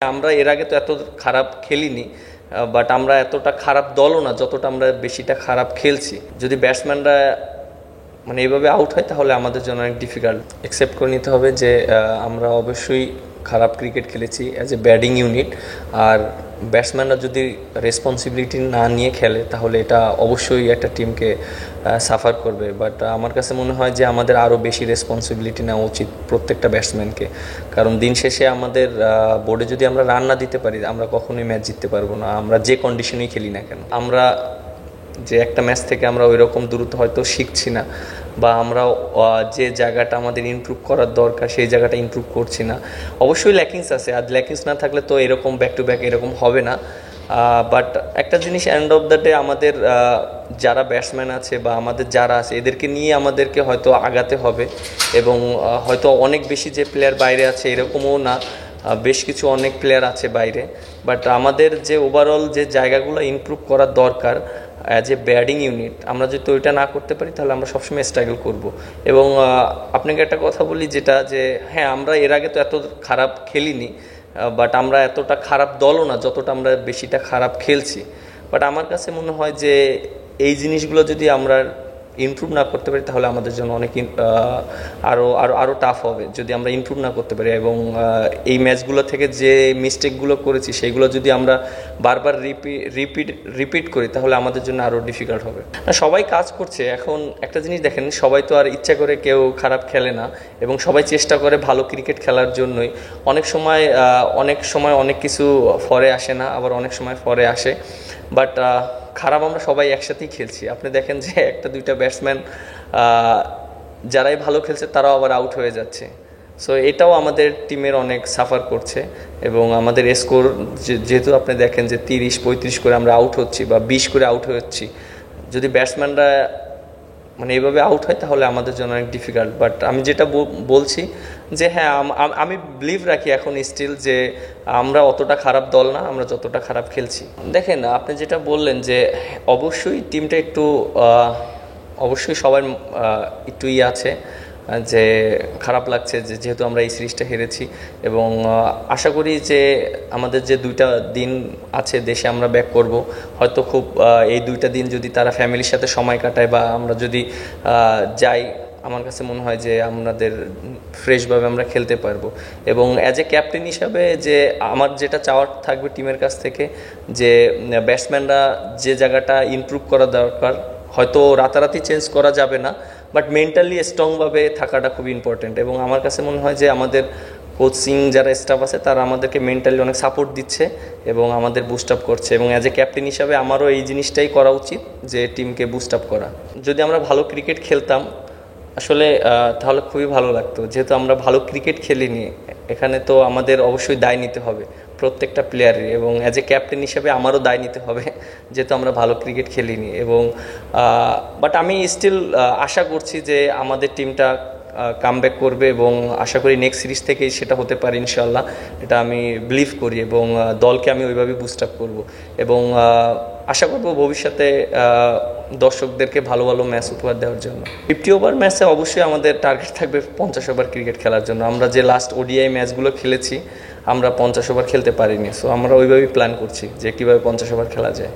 আমরা এর আগে তো এত খারাপ খেলিনি, বাট আমরা এতটা খারাপ দলও না যতটা আমরা বেশিটা খারাপ খেলছি। যদি ব্যাটসম্যানরা মানে এইভাবে আউট হয় তাহলে আমাদের জন্য অনেক ডিফিকাল্ট। অ্যাকসেপ্ট করে নিতে হবে যে আমরা অবশ্যই খারাপ ক্রিকেট খেলেছি অ্যাজ এ ব্যাটিং ইউনিট। আর ব্যাটসম্যানরা যদি রেসপন্সিবিলিটি না নিয়ে খেলে তাহলে এটা অবশ্যই একটা টিমকে সাফার করবে। বাট আমার কাছে মনে হয় যে আমাদের আরও বেশি রেসপন্সিবিলিটি নেওয়া উচিত প্রত্যেকটা ব্যাটসম্যানকে। কারণ দিন শেষে আমাদের বোর্ডে যদি আমরা রান না দিতে পারি আমরা কখনোই ম্যাচ জিততে পারবো না, আমরা যে কন্ডিশনেই খেলি না কেন। আমরা যে একটা ম্যাচ থেকে আমরা ওই রকম দ্রুত হয়তো শিখছি না, বা আমরা যে জায়গাটা আমাদের ইমপ্রুভ করার দরকার সেই জায়গাটা ইমপ্রুভ করছি না। অবশ্যই ল্যাকিংস আছে, আর ল্যাকিংস না থাকলে তো এরকম ব্যাক টু ব্যাক এরকম হবে না। বাট একটা জিনিস এন্ড অফ দ্য ডে আমাদের যারা ব্যাটসম্যান আছে বা আমাদের যারা আছে এদেরকে নিয়ে আমাদেরকে হয়তো আগাতে হবে। এবং হয়তো অনেক বেশি যে প্লেয়ার বাইরে আছে এরকমও না, বেশ কিছু অনেক প্লেয়ার আছে বাইরে। বাট আমাদের যে ওভারঅল যে জায়গাগুলো ইমপ্রুভ করার দরকার অ্যাজ এ ব্যাটিং ইউনিট, আমরা যদি ওইটা না করতে পারি তাহলে আমরা সবসময় স্ট্রাগল করব। এবং আপনাকে একটা কথা বলি যেটা যে হ্যাঁ আমরা এর আগে তো এত খারাপ খেলিনি, বাট আমরা এতটা খারাপ দলও না যতটা আমরা বেশিটা খারাপ খেলছি। বাট আমার কাছে মনে হয় যে এই জিনিসগুলো যদি আমরা ইমপ্রুভ না করতে পারি তাহলে আমাদের জন্য অনেক আরও আরও আরও টাফ হবে যদি আমরা ইমপ্রুভ না করতে পারি। এবং এই ম্যাচগুলো থেকে যে মিস্টেকগুলো করেছি সেইগুলো যদি আমরা বারবার রিপিট করি তাহলে আমাদের জন্য আরও ডিফিকাল্ট হবে। সবাই কাজ করছে। এখন একটা জিনিস দেখেন, সবাই তো আর ইচ্ছা করে কেউ খারাপ খেলে না, এবং সবাই চেষ্টা করে ভালো ক্রিকেট খেলার জন্যই। অনেক সময় অনেক কিছু ফরে আসে না, আবার অনেক সময় ফরে আসে। বাট খারাপ আমরা সবাই একসাথেই খেলছি। আপনি দেখেন যে একটা দুইটা ব্যাটসম্যান যারাই ভালো খেলছে তারাও আবার আউট হয়ে যাচ্ছে। সো এটাও আমাদের টিমের অনেক সাফার করছে। এবং আমাদের স্কোর যেহেতু আপনি দেখেন যে 30-35 করে আমরা আউট হচ্ছি বা 20 করে আউট হচ্ছি, যদি ব্যাটসম্যানরা মানে এইভাবে আউট হয় তাহলে আমাদের জন্য অনেক ডিফিকাল্ট। বাট আমি যেটা বলছি যে হ্যাঁ আমি বিলিভ রাখি এখন স্টিল যে আমরা অতটা খারাপ দল না আমরা যতটা খারাপ খেলছি। দেখেন আপনি যেটা বললেন যে অবশ্যই টিমটা একটু অবশ্যই সবার একটু আছে যে খারাপ লাগছে যে যেহেতু আমরা এই সিরিজটা হেরেছি। এবং আশা করি যে আমাদের যে 2টা দিন আছে দেশে আমরা ব্যাক করব, হয়তো খুব এই 2টা দিন যদি তারা ফ্যামিলির সাথে সময় কাটায় বা আমরা যদি যাই, আমার কাছে মনে হয় যে আমাদের ফ্রেশভাবে আমরা খেলতে পারবো। এবং অ্যাজ এ ক্যাপ্টেন হিসাবে যে আমার যেটা চাওয়ার থাকবে টিমের কাছ থেকে যে ব্যাটসম্যানরা যে জায়গাটা ইমপ্রুভ করা দরকার হয়তো রাতারাতি চেঞ্জ করা যাবে না, বাট মেন্টালি স্ট্রংভাবে থাকাটা খুব ইম্পর্টেন্ট। এবং আমার কাছে মনে হয় যে আমাদের কোচিং যারা স্টাফ আছে তারা আমাদেরকে মেন্টালি অনেক সাপোর্ট দিচ্ছে এবং আমাদের বুস্ট আপ করছে। এবং অ্যাজ এ ক্যাপ্টেন হিসাবে আমারও এই জিনিসটাই করা উচিত যে টিমকে বুস্ট আপ করা। যদি আমরা ভালো ক্রিকেট খেলতাম আসলে তাহলে খুবই ভালো লাগতো। যেহেতু আমরা ভালো ক্রিকেট খেলিনি, এখানে তো আমাদের অবশ্যই দায় নিতে হবে প্রত্যেকটা প্লেয়ারের। এবং অ্যাজ এ ক্যাপ্টেন হিসেবে আমারও দায় নিতে হবে যেহেতু আমরা ভালো ক্রিকেট খেলিনি। এবং বাট আমি স্টিল আশা করছি যে আমাদের টিমটা কামব্যাক করবে এবং আশা করি নেক্সট সিরিজ থেকেই সেটা হতে পারে ইনশাল্লাহ, এটা আমি বিলিভ করি। এবং দলকে আমি ওইভাবেই বুস্ট আপ করবো এবং আশা করবো ভবিষ্যতে দর্শকদেরকে ভালো ভালো ম্যাচ উপহার দেওয়ার জন্য। 50 ওভার ম্যাচে অবশ্যই আমাদের টার্গেট থাকবে 50 ওভার ক্রিকেট খেলার জন্য। আমরা যে লাস্ট ওডিআই ম্যাচগুলো খেলেছি আমরা 50 ওভার খেলতে পারিনি, সো আমরা ওইভাবেই প্ল্যান করছি যে কীভাবে 50 ওভার খেলা যায়।